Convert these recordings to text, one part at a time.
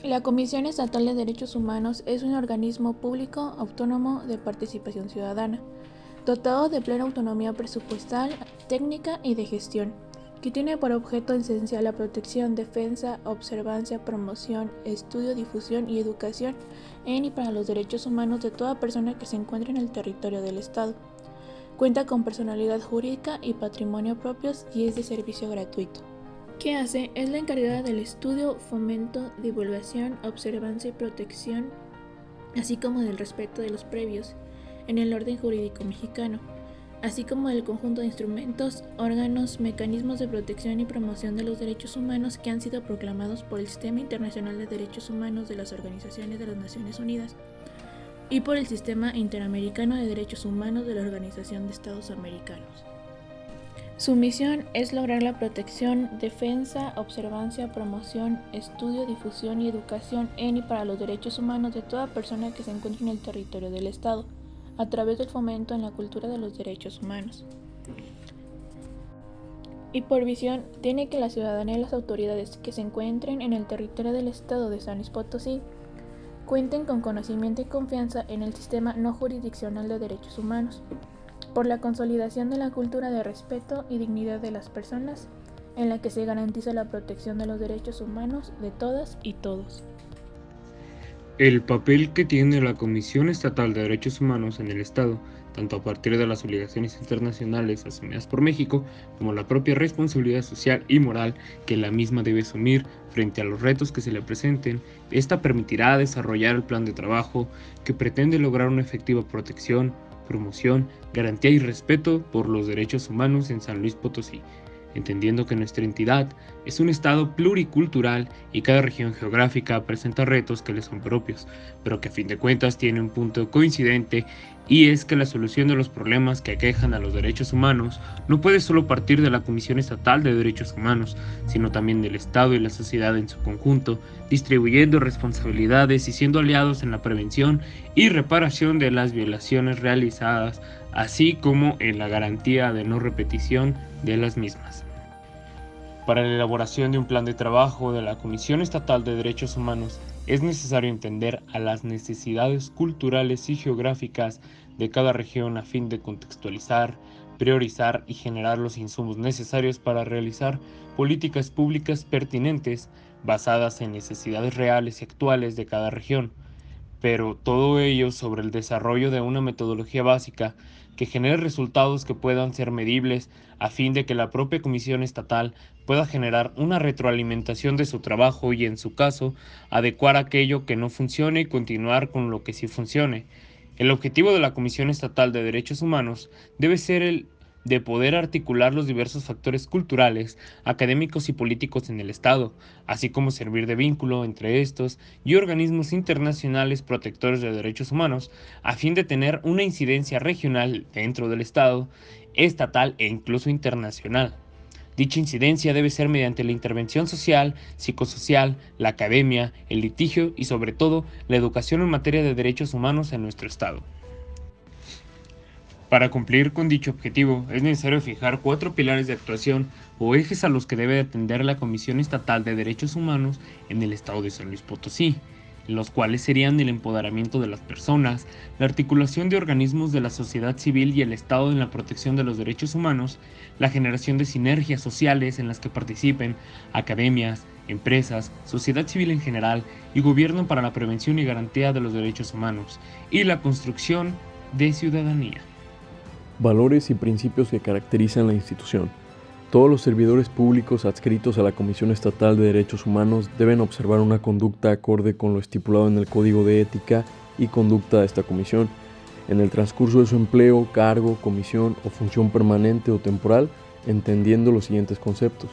La Comisión Estatal de Derechos Humanos es un organismo público autónomo de participación ciudadana, dotado de plena autonomía presupuestal, técnica y de gestión, que tiene por objeto esencial la protección, defensa, observancia, promoción, estudio, difusión y educación en y para los derechos humanos de toda persona que se encuentre en el territorio del Estado. Cuenta con personalidad jurídica y patrimonio propios y es de servicio gratuito. ¿Qué hace? Es la encargada del estudio, fomento, divulgación, observancia y protección, así como del respeto de los previos, en el orden jurídico mexicano, así como del conjunto de instrumentos, órganos, mecanismos de protección y promoción de los derechos humanos que han sido proclamados por el Sistema Internacional de Derechos Humanos de las Organizaciones de las Naciones Unidas y por el Sistema Interamericano de Derechos Humanos de la Organización de Estados Americanos. Su misión es lograr la protección, defensa, observancia, promoción, estudio, difusión y educación en y para los derechos humanos de toda persona que se encuentre en el territorio del Estado, a través del fomento en la cultura de los derechos humanos. Y por visión, tiene que la ciudadanía y las autoridades que se encuentren en el territorio del Estado de San Luis Potosí cuenten con conocimiento y confianza en el sistema no jurisdiccional de derechos humanos, por la consolidación de la cultura de respeto y dignidad de las personas, en la que se garantiza la protección de los derechos humanos de todas y todos. El papel que tiene la Comisión Estatal de Derechos Humanos en el Estado, tanto a partir de las obligaciones internacionales asumidas por México, como la propia responsabilidad social y moral que la misma debe asumir frente a los retos que se le presenten, esta permitirá desarrollar el plan de trabajo que pretende lograr una efectiva protección, promoción, garantía y respeto por los derechos humanos en San Luis Potosí, entendiendo que nuestra entidad es un estado pluricultural y cada región geográfica presenta retos que le son propios, pero que a fin de cuentas tiene un punto coincidente, y es que la solución de los problemas que aquejan a los derechos humanos no puede solo partir de la Comisión Estatal de Derechos Humanos, sino también del Estado y la sociedad en su conjunto, distribuyendo responsabilidades y siendo aliados en la prevención y reparación de las violaciones realizadas, así como en la garantía de no repetición de las mismas. Para la elaboración de un plan de trabajo de la Comisión Estatal de Derechos Humanos es necesario entender a las necesidades culturales y geográficas de cada región a fin de contextualizar, priorizar y generar los insumos necesarios para realizar políticas públicas pertinentes basadas en necesidades reales y actuales de cada región, pero todo ello sobre el desarrollo de una metodología básica que genere resultados que puedan ser medibles a fin de que la propia Comisión Estatal pueda generar una retroalimentación de su trabajo y, en su caso, adecuar aquello que no funcione y continuar con lo que sí funcione. El objetivo de la Comisión Estatal de Derechos Humanos debe ser el de poder articular los diversos factores culturales, académicos y políticos en el Estado, así como servir de vínculo entre estos y organismos internacionales protectores de derechos humanos, a fin de tener una incidencia regional dentro del Estado, estatal e incluso internacional. Dicha incidencia debe ser mediante la intervención social, psicosocial, la academia, el litigio y sobre todo la educación en materia de derechos humanos en nuestro Estado. Para cumplir con dicho objetivo, es necesario fijar 4 pilares de actuación o ejes a los que debe atender la Comisión Estatal de Derechos Humanos en el Estado de San Luis Potosí, los cuales serían el empoderamiento de las personas, la articulación de organismos de la sociedad civil y el Estado en la protección de los derechos humanos, la generación de sinergias sociales en las que participen academias, empresas, sociedad civil en general y gobierno para la prevención y garantía de los derechos humanos, y la construcción de ciudadanía. Valores y principios que caracterizan la institución. Todos los servidores públicos adscritos a la Comisión Estatal de Derechos Humanos deben observar una conducta acorde con lo estipulado en el Código de Ética y Conducta de esta comisión, en el transcurso de su empleo, cargo, comisión o función permanente o temporal, entendiendo los siguientes conceptos.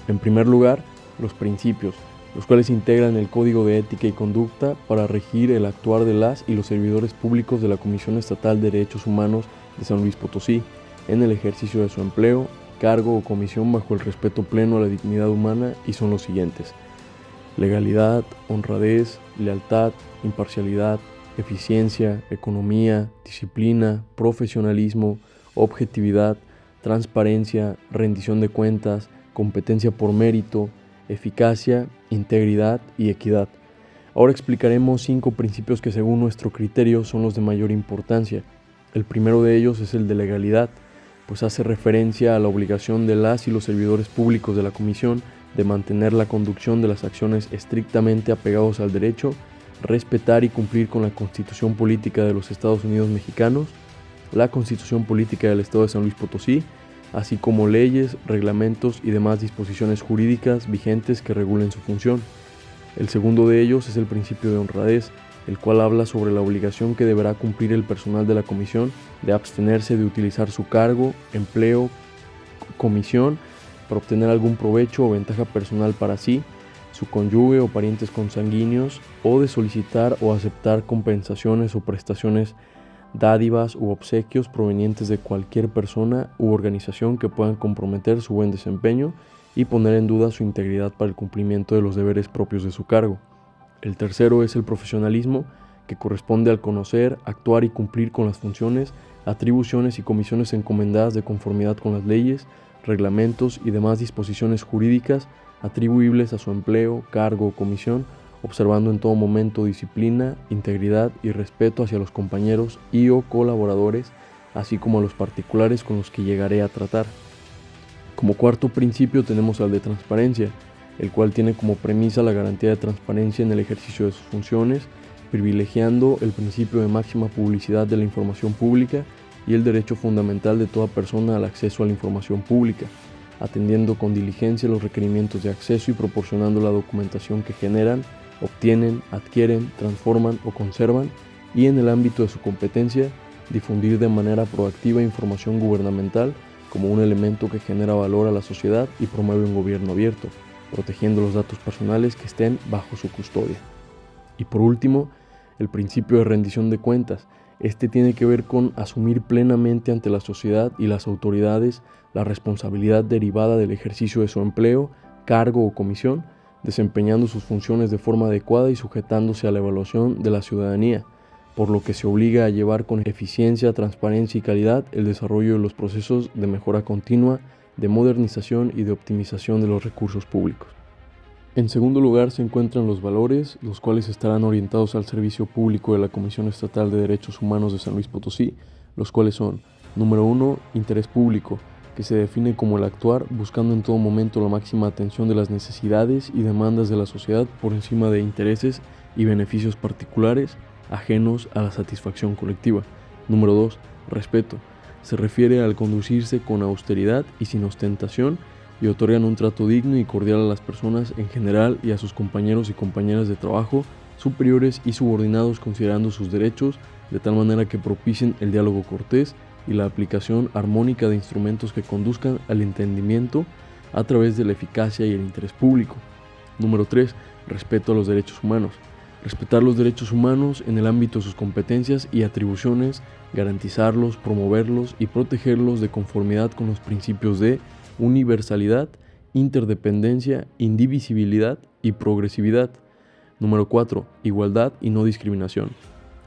En primer lugar, los principios, los cuales integran el Código de Ética y Conducta para regir el actuar de las y los servidores públicos de la Comisión Estatal de Derechos Humanos de San Luis Potosí, en el ejercicio de su empleo, cargo o comisión bajo el respeto pleno a la dignidad humana, y son los siguientes: legalidad, honradez, lealtad, imparcialidad, eficiencia, economía, disciplina, profesionalismo, objetividad, transparencia, rendición de cuentas, competencia por mérito, eficacia, integridad y equidad. Ahora explicaremos 5 principios que según nuestro criterio son los de mayor importancia. El primero de ellos es el de legalidad, pues hace referencia a la obligación de las y los servidores públicos de la Comisión de mantener la conducción de las acciones estrictamente apegados al derecho, respetar y cumplir con la Constitución Política de los Estados Unidos Mexicanos, la Constitución Política del Estado de San Luis Potosí, así como leyes, reglamentos y demás disposiciones jurídicas vigentes que regulen su función. El segundo de ellos es el principio de honradez, el cual habla sobre la obligación que deberá cumplir el personal de la comisión de abstenerse de utilizar su cargo, empleo, comisión para obtener algún provecho o ventaja personal para sí, su cónyuge o parientes consanguíneos, o de solicitar o aceptar compensaciones o prestaciones, dádivas u obsequios provenientes de cualquier persona u organización que puedan comprometer su buen desempeño y poner en duda su integridad para el cumplimiento de los deberes propios de su cargo. El tercero es el profesionalismo, que corresponde al conocer, actuar y cumplir con las funciones, atribuciones y comisiones encomendadas de conformidad con las leyes, reglamentos y demás disposiciones jurídicas atribuibles a su empleo, cargo o comisión, observando en todo momento disciplina, integridad y respeto hacia los compañeros y o colaboradores, así como a los particulares con los que llegaré a tratar. Como cuarto principio tenemos al de transparencia, el cual tiene como premisa la garantía de transparencia en el ejercicio de sus funciones, privilegiando el principio de máxima publicidad de la información pública y el derecho fundamental de toda persona al acceso a la información pública, atendiendo con diligencia los requerimientos de acceso y proporcionando la documentación que generan, obtienen, adquieren, transforman o conservan, y en el ámbito de su competencia, difundir de manera proactiva información gubernamental como un elemento que genera valor a la sociedad y promueve un gobierno abierto, protegiendo los datos personales que estén bajo su custodia. Y por último, el principio de rendición de cuentas. Este tiene que ver con asumir plenamente ante la sociedad y las autoridades la responsabilidad derivada del ejercicio de su empleo, cargo o comisión, desempeñando sus funciones de forma adecuada y sujetándose a la evaluación de la ciudadanía, por lo que se obliga a llevar con eficiencia, transparencia y calidad el desarrollo de los procesos de mejora continua, de modernización y de optimización de los recursos públicos. En segundo lugar se encuentran los valores, los cuales estarán orientados al servicio público de la Comisión Estatal de Derechos Humanos de San Luis Potosí, los cuales son: número 1, interés público, que se define como el actuar buscando en todo momento la máxima atención de las necesidades y demandas de la sociedad por encima de intereses y beneficios particulares ajenos a la satisfacción colectiva. Número 2, respeto, se refiere al conducirse con austeridad y sin ostentación, y otorgan un trato digno y cordial a las personas en general y a sus compañeros y compañeras de trabajo, superiores y subordinados, considerando sus derechos de tal manera que propicien el diálogo cortés y la aplicación armónica de instrumentos que conduzcan al entendimiento a través de la eficacia y el interés público. Número 3. Respeto a los derechos humanos. Respetar los derechos humanos en el ámbito de sus competencias y atribuciones, garantizarlos, promoverlos y protegerlos de conformidad con los principios de universalidad, interdependencia, indivisibilidad y progresividad. Número 4. Igualdad y no discriminación.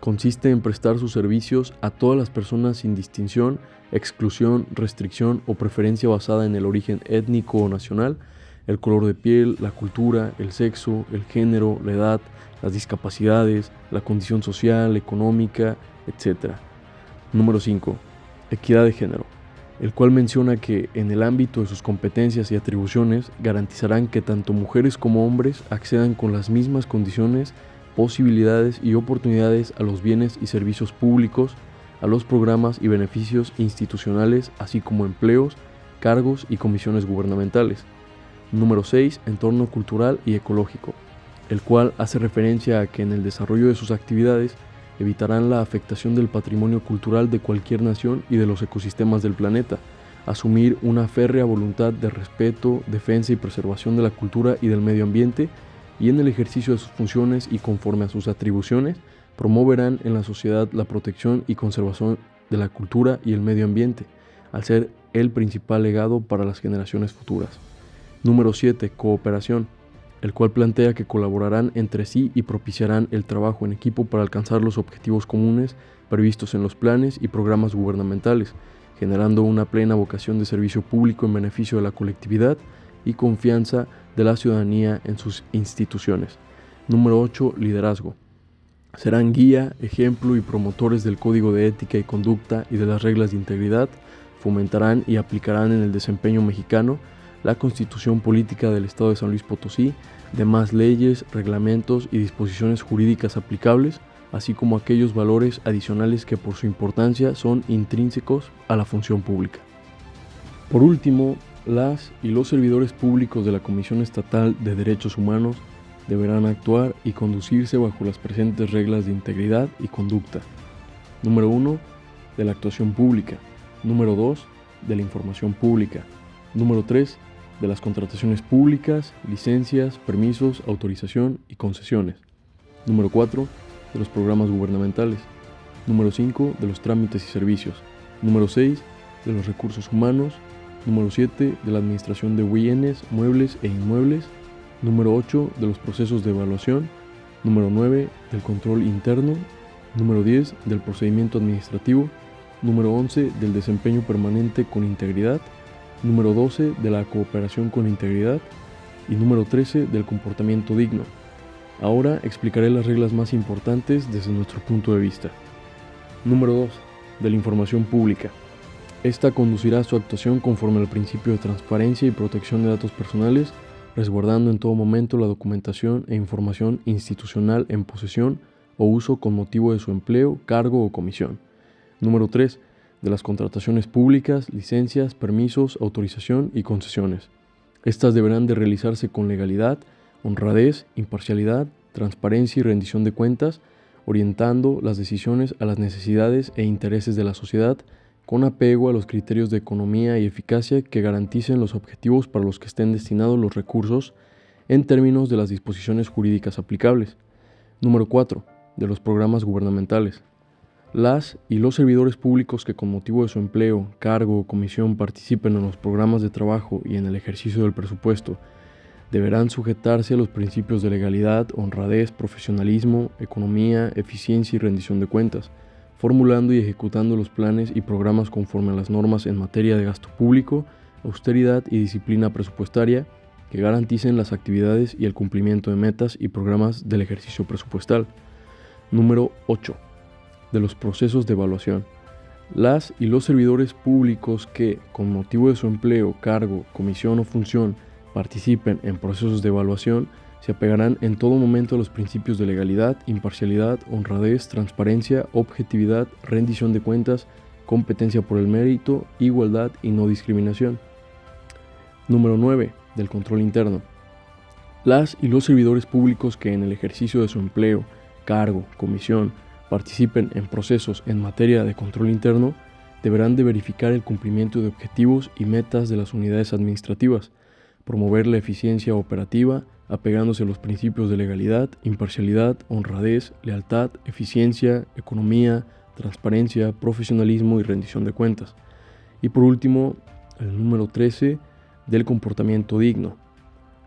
Consiste en prestar sus servicios a todas las personas sin distinción, exclusión, restricción o preferencia basada en el origen étnico o nacional, el color de piel, la cultura, el sexo, el género, la edad, las discapacidades, la condición social, económica, etc. Número 5. Equidad de género, el cual menciona que en el ámbito de sus competencias y atribuciones garantizarán que tanto mujeres como hombres accedan con las mismas condiciones, posibilidades y oportunidades a los bienes y servicios públicos, a los programas y beneficios institucionales, así como empleos, cargos y comisiones gubernamentales. Número 6. Entorno cultural y ecológico, el cual hace referencia a que en el desarrollo de sus actividades evitarán la afectación del patrimonio cultural de cualquier nación y de los ecosistemas del planeta, asumir una férrea voluntad de respeto, defensa y preservación de la cultura y del medio ambiente, y en el ejercicio de sus funciones y conforme a sus atribuciones, promoverán en la sociedad la protección y conservación de la cultura y el medio ambiente, al ser el principal legado para las generaciones futuras. Número 7. Cooperación, el cual plantea que colaborarán entre sí y propiciarán el trabajo en equipo para alcanzar los objetivos comunes previstos en los planes y programas gubernamentales, generando una plena vocación de servicio público en beneficio de la colectividad y confianza de la ciudadanía en sus instituciones. Número 8. Liderazgo. Serán guía, ejemplo y promotores del código de ética y conducta y de las reglas de integridad, fomentarán y aplicarán en el desempeño mexicano la Constitución Política del Estado de San Luis Potosí, demás leyes, reglamentos y disposiciones jurídicas aplicables, así como aquellos valores adicionales que por su importancia son intrínsecos a la función pública. Por último, las y los servidores públicos de la Comisión Estatal de Derechos Humanos deberán actuar y conducirse bajo las presentes reglas de integridad y conducta. Número 1. De la actuación pública. Número 2. De la información pública. Número 3. De las contrataciones públicas, licencias, permisos, autorización y concesiones. Número 4. De los programas gubernamentales. Número 5. De los trámites y servicios. Número 6. De los recursos humanos. Número 7. De la administración de bienes, muebles e inmuebles. Número 8. De los procesos de evaluación. Número 9. Del control interno. Número 10. Del procedimiento administrativo. Número 11. Del desempeño permanente con integridad. Número 12. De la cooperación con integridad. Y número 13. Del comportamiento digno. Ahora explicaré las reglas más importantes desde nuestro punto de vista. Número 2. De la información pública. Esta conducirá su actuación conforme al principio de transparencia y protección de datos personales, resguardando en todo momento la documentación e información institucional en posesión o uso con motivo de su empleo, cargo o comisión. Número 3. De las contrataciones públicas, licencias, permisos, autorización y concesiones. Estas deberán de realizarse con legalidad, honradez, imparcialidad, transparencia y rendición de cuentas, orientando las decisiones a las necesidades e intereses de la sociedad, con apego a los criterios de economía y eficacia que garanticen los objetivos para los que estén destinados los recursos en términos de las disposiciones jurídicas aplicables. Número 4. De los programas gubernamentales. Las y los servidores públicos que con motivo de su empleo, cargo o comisión participen en los programas de trabajo y en el ejercicio del presupuesto deberán sujetarse a los principios de legalidad, honradez, profesionalismo, economía, eficiencia y rendición de cuentas, formulando y ejecutando los planes y programas conforme a las normas en materia de gasto público, austeridad y disciplina presupuestaria que garanticen las actividades y el cumplimiento de metas y programas del ejercicio presupuestal. Número 8. De los procesos de evaluación. Las y los servidores públicos que, con motivo de su empleo, cargo, comisión o función, participen en procesos de evaluación, se apegarán en todo momento a los principios de legalidad, imparcialidad, honradez, transparencia, objetividad, rendición de cuentas, competencia por el mérito, igualdad y no discriminación. Número 9. Del control interno. Las y los servidores públicos que en el ejercicio de su empleo, cargo, comisión, participen en procesos en materia de control interno, deberán de verificar el cumplimiento de objetivos y metas de las unidades administrativas, promover la eficiencia operativa, apegándose a los principios de legalidad, imparcialidad, honradez, lealtad, eficiencia, economía, transparencia, profesionalismo y rendición de cuentas. Y por último, el número 13, del comportamiento digno.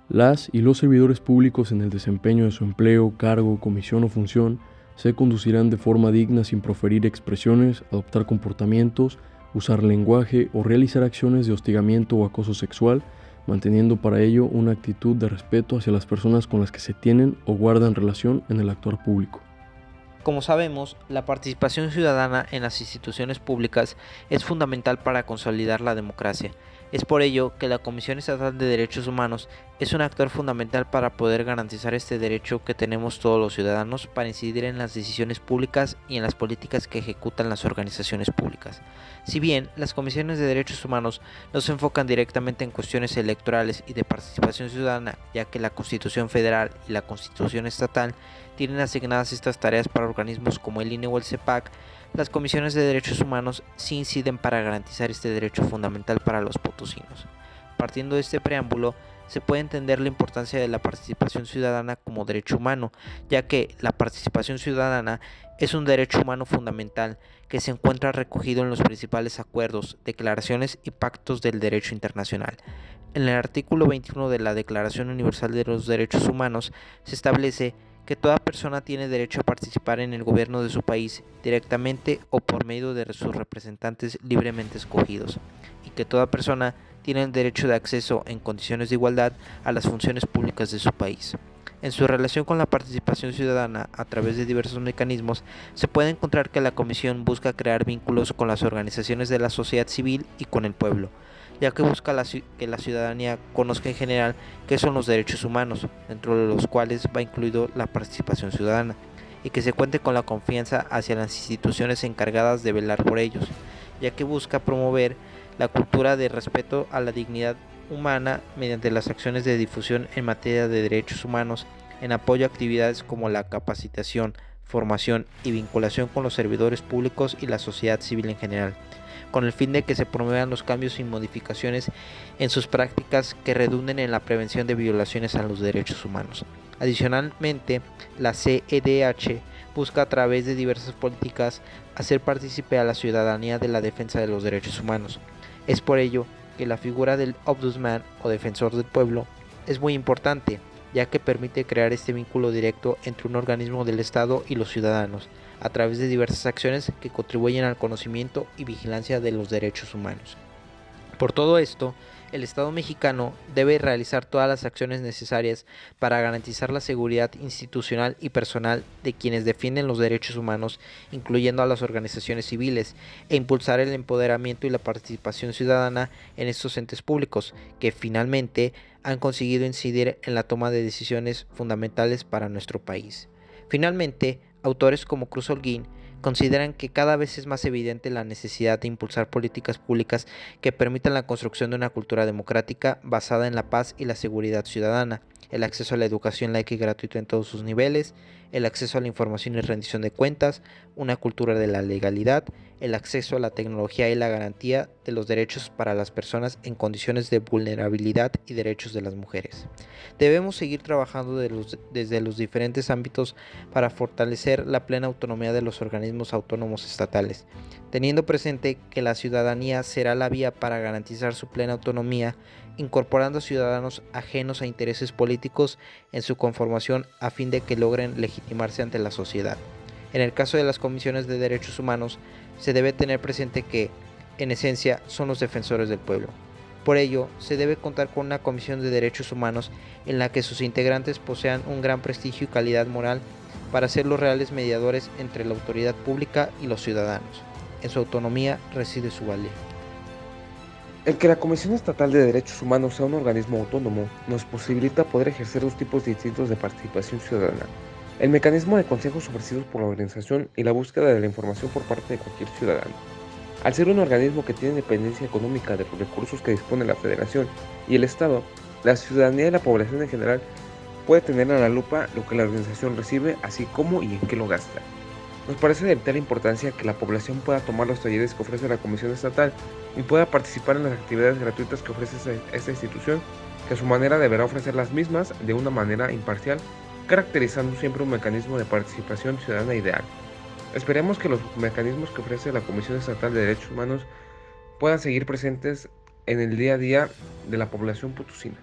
Las y los servidores públicos en el desempeño de su empleo, cargo, comisión o función se conducirán de forma digna sin proferir expresiones, adoptar comportamientos, usar lenguaje o realizar acciones de hostigamiento o acoso sexual, manteniendo para ello una actitud de respeto hacia las personas con las que se tienen o guardan relación en el actuar público. Como sabemos, la participación ciudadana en las instituciones públicas es fundamental para consolidar la democracia. Es por ello que la Comisión Estatal de Derechos Humanos es un actor fundamental para poder garantizar este derecho que tenemos todos los ciudadanos para incidir en las decisiones públicas y en las políticas que ejecutan las organizaciones públicas. Si bien las comisiones de derechos humanos no se enfocan directamente en cuestiones electorales y de participación ciudadana, ya que la Constitución Federal y la Constitución Estatal tienen asignadas estas tareas para organismos como el INE o el CEPAC, las comisiones de derechos humanos sí inciden para garantizar este derecho fundamental para los potosinos. Partiendo de este preámbulo, se puede entender la importancia de la participación ciudadana como derecho humano, ya que la participación ciudadana es un derecho humano fundamental que se encuentra recogido en los principales acuerdos, declaraciones y pactos del derecho internacional. En el artículo 21 de la Declaración Universal de los Derechos Humanos se establece que toda persona tiene derecho a participar en el gobierno de su país directamente o por medio de sus representantes libremente escogidos, y que toda persona tiene el derecho de acceso en condiciones de igualdad a las funciones públicas de su país. En su relación con la participación ciudadana a través de diversos mecanismos, se puede encontrar que la Comisión busca crear vínculos con las organizaciones de la sociedad civil y con el pueblo, ya que busca que la ciudadanía conozca en general qué son los derechos humanos, dentro de los cuales va incluido la participación ciudadana, y que se cuente con la confianza hacia las instituciones encargadas de velar por ellos, ya que busca promover la cultura de respeto a la dignidad humana mediante las acciones de difusión en materia de derechos humanos, en apoyo a actividades como la capacitación, formación y vinculación con los servidores públicos y la sociedad civil en general, con el fin de que se promuevan los cambios y modificaciones en sus prácticas que redunden en la prevención de violaciones a los derechos humanos. Adicionalmente, la CEDH busca a través de diversas políticas hacer partícipe a la ciudadanía de la defensa de los derechos humanos. Es por ello que la figura del Ombudsman o defensor del pueblo es muy importante, ya que permite crear este vínculo directo entre un organismo del Estado y los ciudadanos, a través de diversas acciones que contribuyen al conocimiento y vigilancia de los derechos humanos. Por todo esto, el Estado mexicano debe realizar todas las acciones necesarias para garantizar la seguridad institucional y personal de quienes defienden los derechos humanos, incluyendo a las organizaciones civiles, e impulsar el empoderamiento y la participación ciudadana en estos entes públicos, que finalmente han conseguido incidir en la toma de decisiones fundamentales para nuestro país. Finalmente, autores como Cruz Holguín consideran que cada vez es más evidente la necesidad de impulsar políticas públicas que permitan la construcción de una cultura democrática basada en la paz y la seguridad ciudadana, el acceso a la educación laica y gratuita en todos sus niveles, el acceso a la información y rendición de cuentas, una cultura de la legalidad, el acceso a la tecnología y la garantía de los derechos para las personas en condiciones de vulnerabilidad y derechos de las mujeres. Debemos seguir trabajando desde los diferentes ámbitos para fortalecer la plena autonomía de los organismos autónomos estatales, teniendo presente que la ciudadanía será la vía para garantizar su plena autonomía, incorporando ciudadanos ajenos a intereses políticos en su conformación a fin de que logren legitimarse ante la sociedad. En el caso de las comisiones de derechos humanos, se debe tener presente que, en esencia, son los defensores del pueblo. Por ello, se debe contar con una comisión de derechos humanos en la que sus integrantes posean un gran prestigio y calidad moral para ser los reales mediadores entre la autoridad pública y los ciudadanos. En su autonomía reside su valía. El que la Comisión Estatal de Derechos Humanos sea un organismo autónomo nos posibilita poder ejercer dos tipos distintos de participación ciudadana: el mecanismo de consejos ofrecidos por la organización y la búsqueda de la información por parte de cualquier ciudadano. Al ser un organismo que tiene dependencia económica de los recursos que dispone la Federación y el Estado, la ciudadanía y la población en general puede tener a la lupa lo que la organización recibe, así como y en qué lo gasta. Nos parece de vital importancia que la población pueda tomar los talleres que ofrece la Comisión Estatal y pueda participar en las actividades gratuitas que ofrece esta institución, que a su manera deberá ofrecer las mismas de una manera imparcial, caracterizando siempre un mecanismo de participación ciudadana ideal. Esperemos que los mecanismos que ofrece la Comisión Estatal de Derechos Humanos puedan seguir presentes en el día a día de la población potosina.